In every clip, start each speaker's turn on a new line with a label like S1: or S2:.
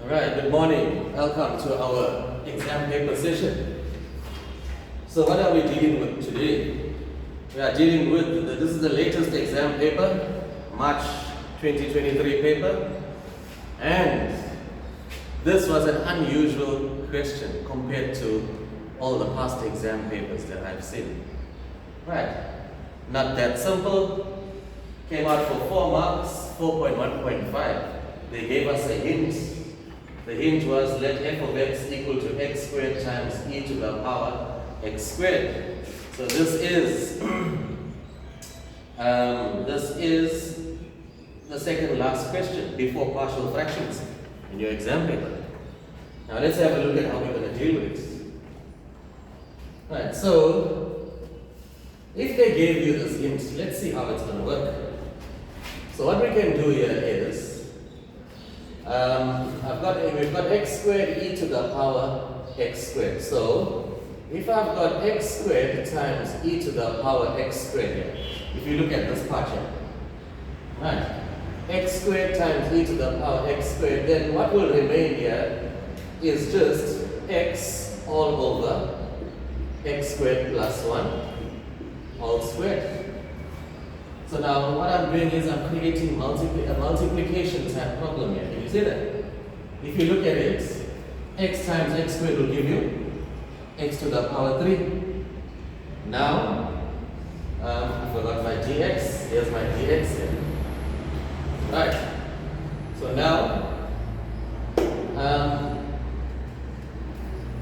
S1: Alright, good morning. Welcome to our exam paper session. So what are we dealing with today? We are dealing with, this is the latest exam paper, March 2023 paper. And this was an unusual question compared to all the past exam papers that I've seen. Right, not that simple. Came out for 4 marks, 4.1.5. They gave us a hint. The hint was let f of x equal to x squared times e to the power x squared. So this is the second last question before partial fractions in your exam paper. Now let's have a look at how we're going to deal with it. Right, so if they gave you this hint, let's see how it's going to work. So what we can do here is we've got x squared e to the power x squared. So if I've got x squared times e to the power x squared here, if you look at this part here, right, x squared times e to the power x squared, then what will remain here is just x all over x squared plus 1 all squared. So now what I'm doing is I'm creating a multiplication type problem here. Can you see that? If you look at it, x times x squared will give you x to the power 3. Now, I forgot my dx. Here's my dx here. Right. So now,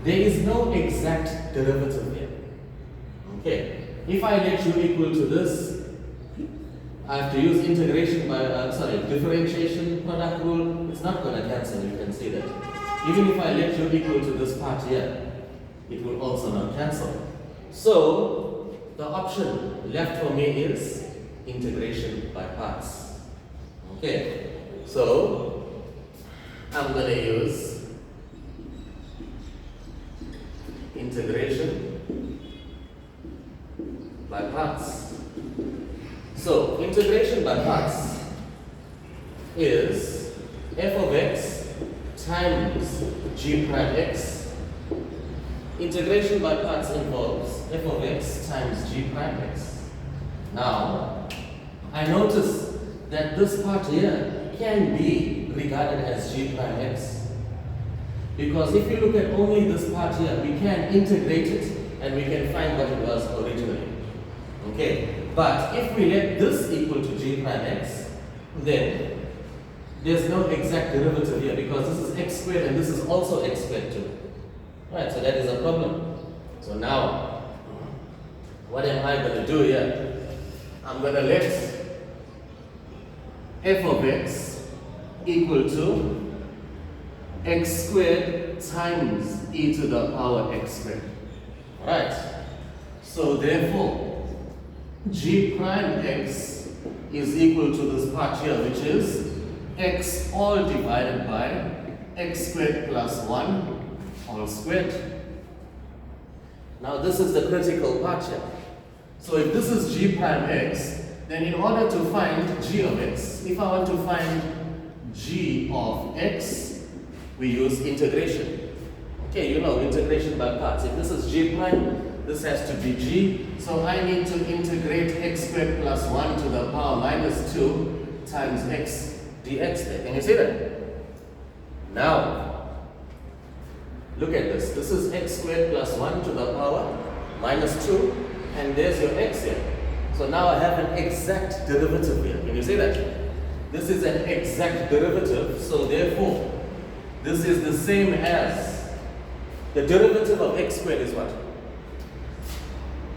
S1: there is no exact derivative here. Okay. If I let u equal to this, I have to use integration by, differentiation product rule. It's not going to cancel, you can see that. Even if I let u equal to this part here, it will also not cancel. So, the option left for me is integration by parts. Okay, so I'm going to use integration by parts. So, integration by parts is f of x times g prime x. Integration by parts involves f of x times g prime x. Now, I notice that this part here can be regarded as g prime x. Because if you look at only this part here, we can integrate it and we can find what it was originally. Okay. But if we let this equal to g prime x, then there's no exact derivative here because this is x squared and this is also x squared too. Right, so that is a problem. So now, what am I going to do here? I'm going to let f of x equal to x squared times e to the power x squared. Right, so therefore, g prime x is equal to this part here, which is x all divided by x squared plus 1 all squared. Now this is the critical part here. So if this is g prime x, then in order to find g of x, if I want to find g of x, we use integration. Okay, you know, integration by parts. If this is g prime, this has to be g, so I need to integrate x squared plus 1 to the power minus 2 times x dx there. Can you see that? Now, look at this. This is x squared plus 1 to the power minus 2, and there's your x here. So now I have an exact derivative here. Can you see that? This is an exact derivative, so therefore, this is the same as the derivative of x squared is what?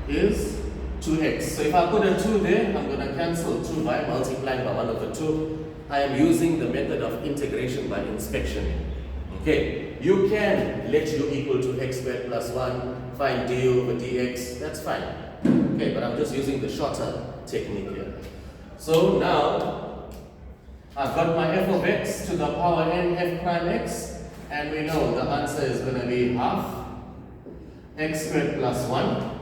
S1: Is 2x. So if I put a 2 there, I'm going to cancel 2 by multiplying by 1 over 2. I am using the method of integration by inspection. Okay, you can let u equal to x squared plus 1, find du over dx, that's fine. Okay, but I'm just using the shorter technique here. So now, I've got my f of x to the power n f prime x, and we know the answer is going to be half x squared plus 1.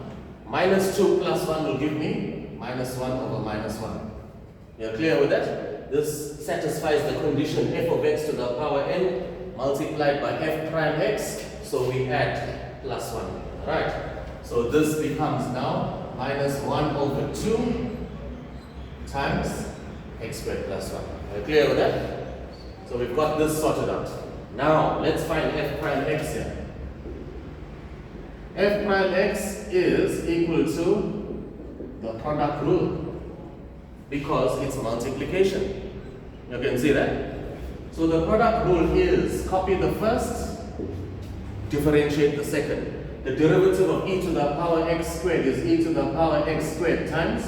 S1: Minus 2 plus 1 will give me minus 1 over minus 1. You're clear with that? this satisfies the condition f of x to the power n multiplied by f prime x. So we add plus 1. Alright. So this becomes now minus 1 over 2 times x squared plus 1. Are you clear with that? So we've got this sorted out. Now let's find f prime x here. F prime x is equal to the product rule because it's multiplication. You can see that? So the product rule is copy the first, differentiate the second. The derivative of e to the power x squared is e to the power x squared times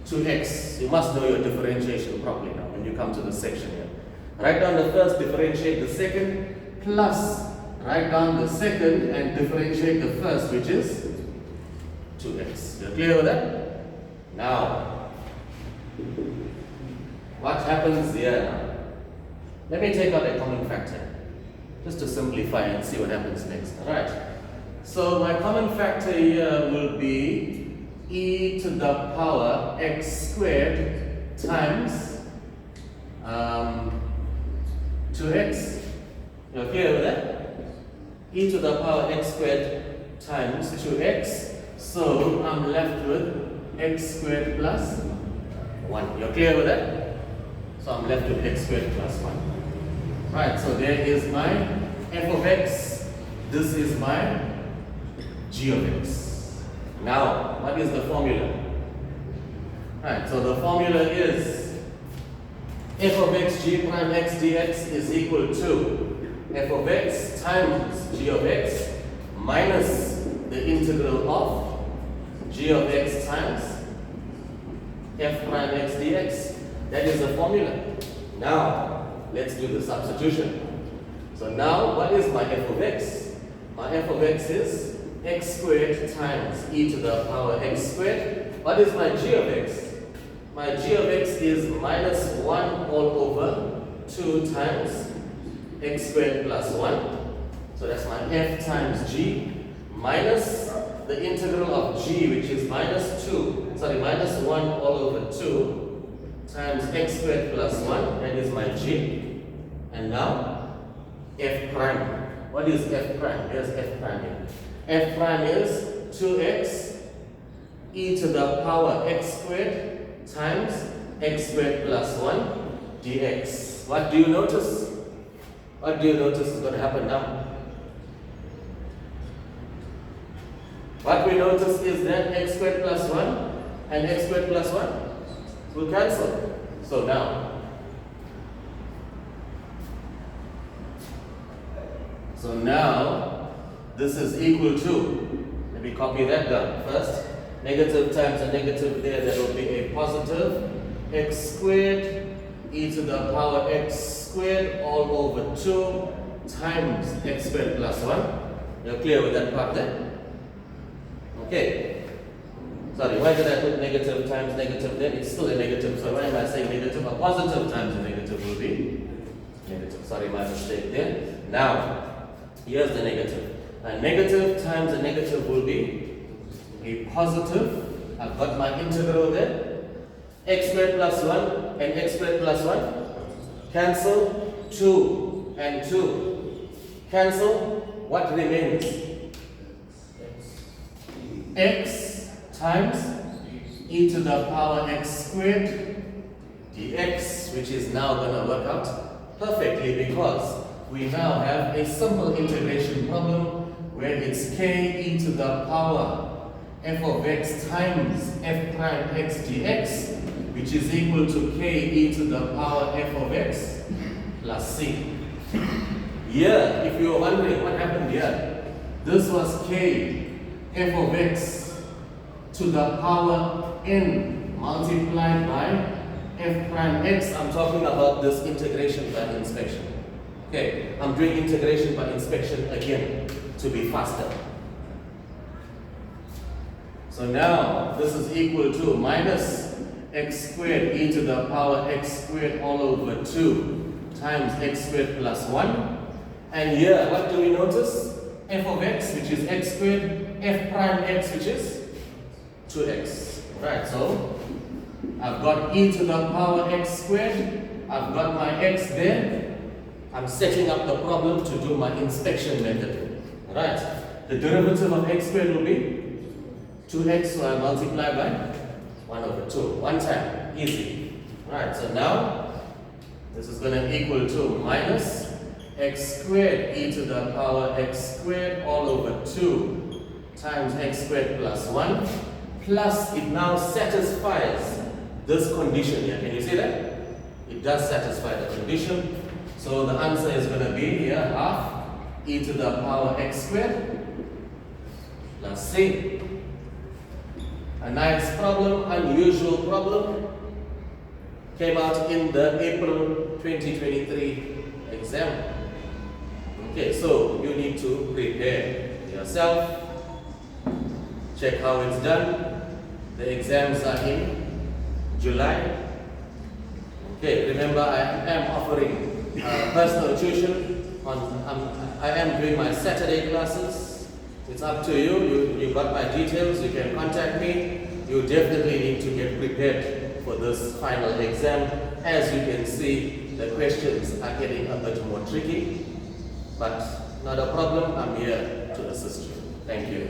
S1: 2x. You must know your differentiation properly now when you come to this section here. Write down the first, differentiate the second, plus write down the second and differentiate the first, which is 2x. You're clear with that? Now, what happens here now? Let me take out a common factor, just to simplify and see what happens next. Alright. So my common factor here will be e to the power x squared times 2x. You're clear with that? E to the power x squared times 2x. So I'm left with x squared plus 1. You're clear with that? So I'm left with x squared plus 1. Right, so there is my f of x. This is my g of x. Now, what is the formula? Right, so the formula is f of x g prime x dx is equal to f of x times g of x minus the integral of g of x times f prime x dx. That is the formula. Now, let's do the substitution. So now, what is my f of x? My f of x is x squared times e to the power x squared. What is my g of x? My g of x is minus 1 all over 2 times x squared plus 1. So that's my f times g minus the integral of g, which is minus 1 all over 2 times x squared plus 1. That is my g. And now f prime. What is f prime? Here's f prime here. F prime is 2x e to the power x squared times x squared plus 1 dx. What do you notice? What do you notice is going to happen now? What we notice is that x squared plus 1 and x squared plus 1 will cancel. So now this is equal to, let me copy that down first, negative times a negative there, that will be a positive x squared e to the power x squared all over 2 times x squared plus 1. You're clear with that part there? Okay. Sorry, why did I put negative times negative there? It's still a negative, so why am I saying negative? A positive times a negative will be negative. Sorry, my mistake there. Now, here's the negative. A negative times a negative will be a positive. I've got my integral there. X squared plus 1 and x squared plus 1. Cancel. 2 and 2. Cancel. What remains? X times e to the power x squared dx, which is now going to work out perfectly because we now have a simple integration problem where it's k e to the power f of x times f prime x dx, which is equal to k e to the power f of x plus c. Here, if you were wondering what happened here, this was k f of x to the power n multiplied by f prime x. I'm talking about this integration by inspection. Okay, I'm doing integration by inspection again to be faster. So now this is equal to minus x squared e to the power x squared all over 2 times x squared plus 1. And here, what do we notice? F of x, which is x squared, f prime x, which is 2x. Right, so I've got e to the power x squared I've got my x there. I'm setting up the problem to do my inspection method. Right? The derivative of x squared will be 2x, so I multiply by 1 over 2. One time. Easy. Right, so now this is going to equal to minus x squared e to the power x squared all over 2 times x squared plus 1, plus it now satisfies this condition here. Can you see that? It does satisfy the condition. So the answer is going to be here half e to the power x squared plus c. A nice problem, unusual problem. Came out in the April 2023 exam. Okay, so you need to prepare yourself. Check how it's done. The exams are in July. Okay, remember I am offering personal tuition. I am doing my Saturday classes. It's up to you. You got my details. You can contact me. You definitely need to get prepared for this final exam. As you can see, the questions are getting a bit more tricky, but not a problem. I'm here to assist you. Thank you.